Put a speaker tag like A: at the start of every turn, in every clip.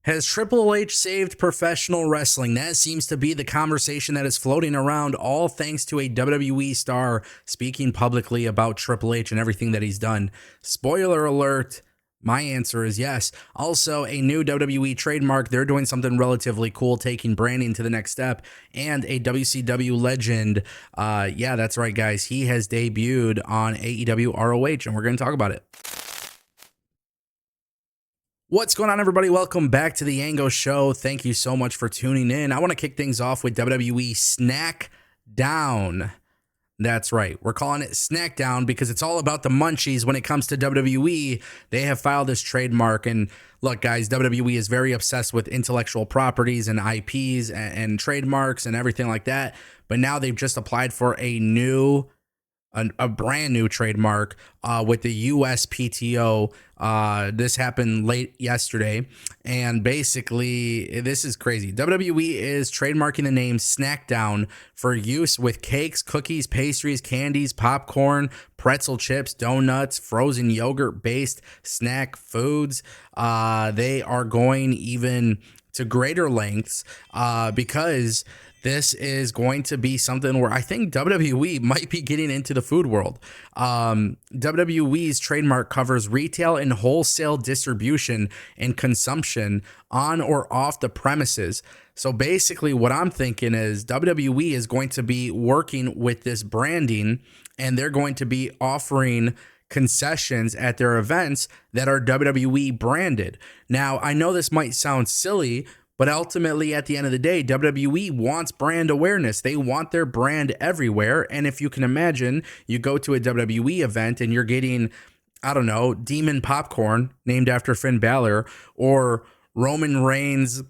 A: Has Triple H saved professional wrestling? That seems to be the conversation that is floating around, all thanks to a WWE star speaking publicly about Triple H and everything that he's done. Spoiler alert, my answer is yes. Also, a new WWE trademark. They're doing something relatively cool, taking branding to the next step. And a WCW legend. Yeah, that's right, guys. He has debuted on AEW ROH, and we're going to talk about it. What's going on, everybody? Welcome back to the Ango Show. Thank you so much for tuning in. I want to kick things off with WWE Snackdown. That's right. We're calling it Snackdown because it's all about the munchies when it comes to WWE. They have filed this trademark. And look, guys, WWE is very obsessed with intellectual properties and IPs and trademarks and everything like that. But now they've just applied for a brand new trademark with the USPTO. This happened late yesterday, and basically this is crazy. WWE is trademarking the name Snackdown for use with cakes, cookies, pastries, candies, popcorn, pretzel chips, donuts, frozen yogurt based snack foods. They are going even to greater lengths because this is going to be something where I think WWE might be getting into the food world. WWE's trademark covers retail and wholesale distribution and consumption on or off the premises. So basically what I'm thinking is WWE is going to be working with this branding, and they're going to be offering concessions at their events that are WWE branded. Now, I know this might sound silly, but ultimately, at the end of the day, WWE wants brand awareness. They want their brand everywhere. And if you can imagine, you go to a WWE event and you're getting, I don't know, Demon Popcorn named after Finn Balor, or Roman Reigns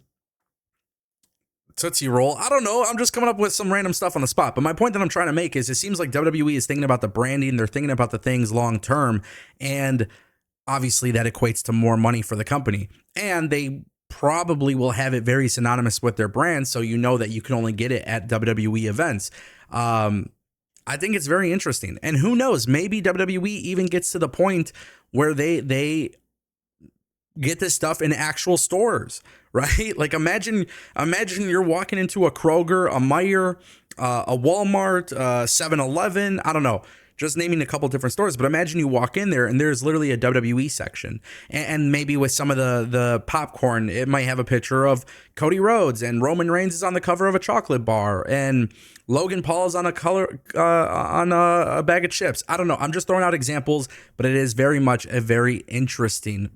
A: Tootsie Roll. I don't know. I'm just coming up with some random stuff on the spot. But my point that I'm trying to make is it seems like WWE is thinking about the branding. They're thinking about the things long term. And obviously that equates to more money for the company. And they probably will have it very synonymous with their brand, so you know that you can only get it at WWE events. I think it's very interesting, and who knows, maybe WWE even gets to the point where they get this stuff in actual stores, right? Like imagine you're walking into a Kroger, a Meijer, a Walmart, 7-Eleven, I don't know, just naming a couple different stores, but imagine you walk in there and there's literally a WWE section, and maybe with some of the popcorn, it might have a picture of Cody Rhodes, and Roman Reigns is on the cover of a chocolate bar, and Logan Paul is on a bag of chips. I don't know. I'm just throwing out examples, but it is very much a very interesting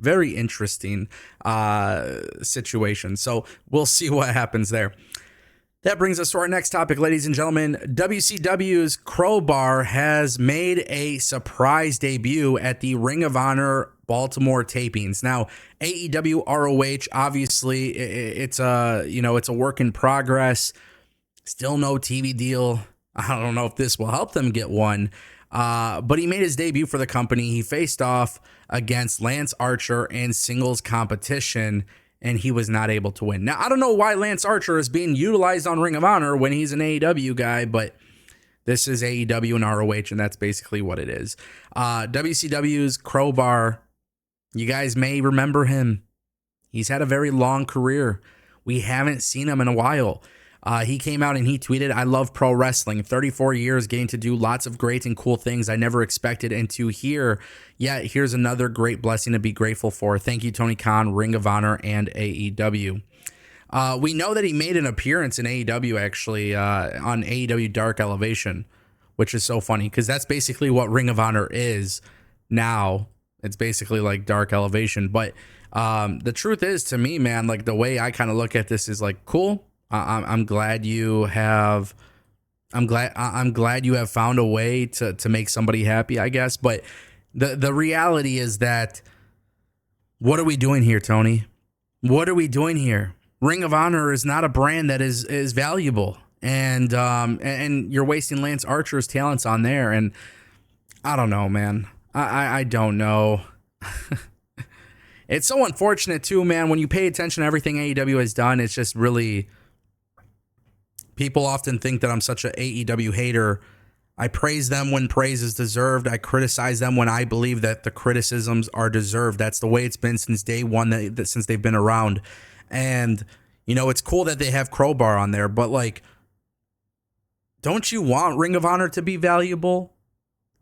A: situation. So we'll see what happens there. That brings us to our next topic, ladies and gentlemen. WCW's Crowbar has made a surprise debut at the Ring of Honor Baltimore tapings. Now, AEW ROH, obviously, it's a work in progress. Still no TV deal. I don't know if this will help them get one. But he made his debut for the company. He faced off against Lance Archer in singles competition, and he was not able to win. Now, I don't know why Lance Archer is being utilized on Ring of Honor when he's an AEW guy, but this is AEW and ROH, and that's basically what it is. WCW's Crowbar, you guys may remember him. He's had a very long career. We haven't seen him in a while. He came out and he tweeted, "I love pro wrestling. 34 years getting to do lots of great and cool things I never expected and to hear. Yeah, here's another great blessing to be grateful for. Thank you, Tony Khan, Ring of Honor, and AEW." We know that he made an appearance in AEW, actually, on AEW Dark Elevation, which is so funny because that's basically what Ring of Honor is now. It's basically like Dark Elevation. But the truth is, to me, man, like the way I kind of look at this is like, cool. I'm glad you have found a way to make somebody happy, I guess. But the reality is that, what are we doing here, Tony? What are we doing here? Ring of Honor is not a brand that is valuable, and you're wasting Lance Archer's talents on there. And I don't know, man. I don't know. It's so unfortunate too, man. When you pay attention to everything AEW has done, it's just really. People often think that I'm such an AEW hater. I praise them when praise is deserved. I criticize them when I believe that the criticisms are deserved. That's the way it's been since day one, since they've been around. And, you know, it's cool that they have Crowbar on there, but like, don't you want Ring of Honor to be valuable?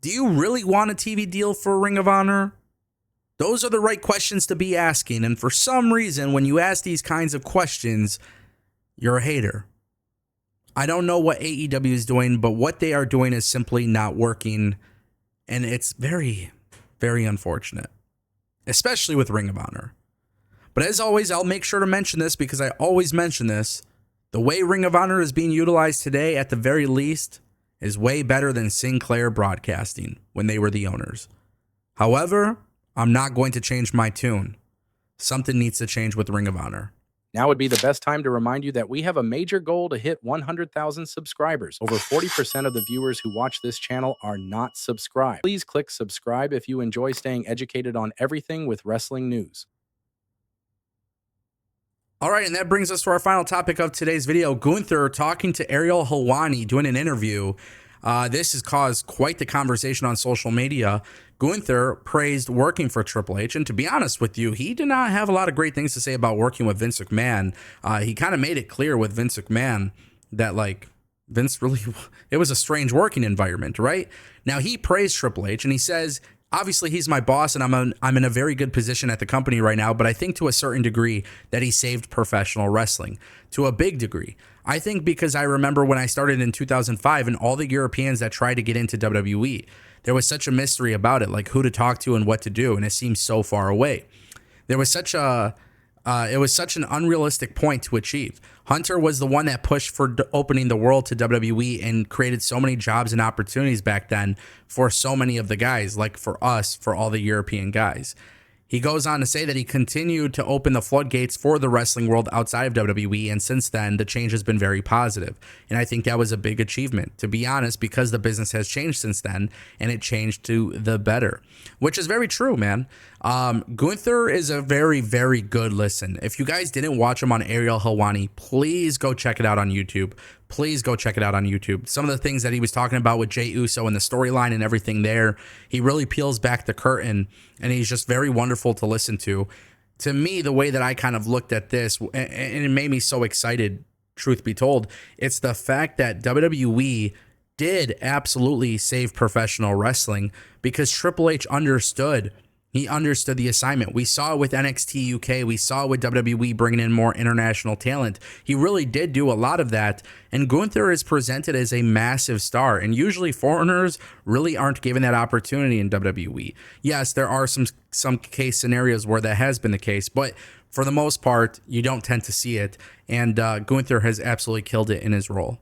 A: Do you really want a TV deal for Ring of Honor? Those are the right questions to be asking. And for some reason, when you ask these kinds of questions, you're a hater. I don't know what AEW is doing, but what they are doing is simply not working. And it's very, very unfortunate, especially with Ring of Honor. But as always, I'll make sure to mention this because I always mention this. The way Ring of Honor is being utilized today, at the very least, is way better than Sinclair Broadcasting when they were the owners. However, I'm not going to change my tune. Something needs to change with Ring of Honor.
B: Now would be the best time to remind you that we have a major goal to hit 100,000 subscribers. Over 40% of the viewers who watch this channel are not subscribed. Please click subscribe if you enjoy staying educated on everything with wrestling news.
A: All right, and that brings us to our final topic of today's video. Gunther talking to Ariel Helwani, doing an interview. This has caused quite the conversation on social media. Gunther praised working for Triple H, and to be honest with you, he did not have a lot of great things to say about working with Vince McMahon. He kind of made it clear with Vince McMahon that, like, Vince really, it was a strange working environment, right? Now, he praised Triple H, and he says, obviously, he's my boss, and I'm in a very good position at the company right now, but I think to a certain degree that he saved professional wrestling. To a big degree. I think because I remember when I started in 2005 and all the Europeans that tried to get into WWE, there was such a mystery about it, like who to talk to and what to do, and it seemed so far away. There was such a... it was such an unrealistic point to achieve. Hunter was the one that pushed for opening the world to WWE and created so many jobs and opportunities back then for so many of the guys, like for us, for all the European guys. He goes on to say that he continued to open the floodgates for the wrestling world outside of WWE, and since then, the change has been very positive. And I think that was a big achievement, to be honest, because the business has changed since then, and it changed to the better, which is very true, man. Gunther is a very, very good listen. If you guys didn't watch him on Ariel Helwani, please go check it out on YouTube. Please go check it out on YouTube. Some of the things that he was talking about with Jey Uso and the storyline and everything there, he really peels back the curtain, and he's just very wonderful to listen to. To me, the way that I kind of looked at this, and it made me so excited, truth be told, it's the fact that WWE did absolutely save professional wrestling because Triple H understood. He understood the assignment. We saw it with NXT UK. We saw it with WWE bringing in more international talent. He really did do a lot of that. And Gunther is presented as a massive star. And usually foreigners really aren't given that opportunity in WWE. Yes, there are some case scenarios where that has been the case. But for the most part, you don't tend to see it. And Gunther has absolutely killed it in his role.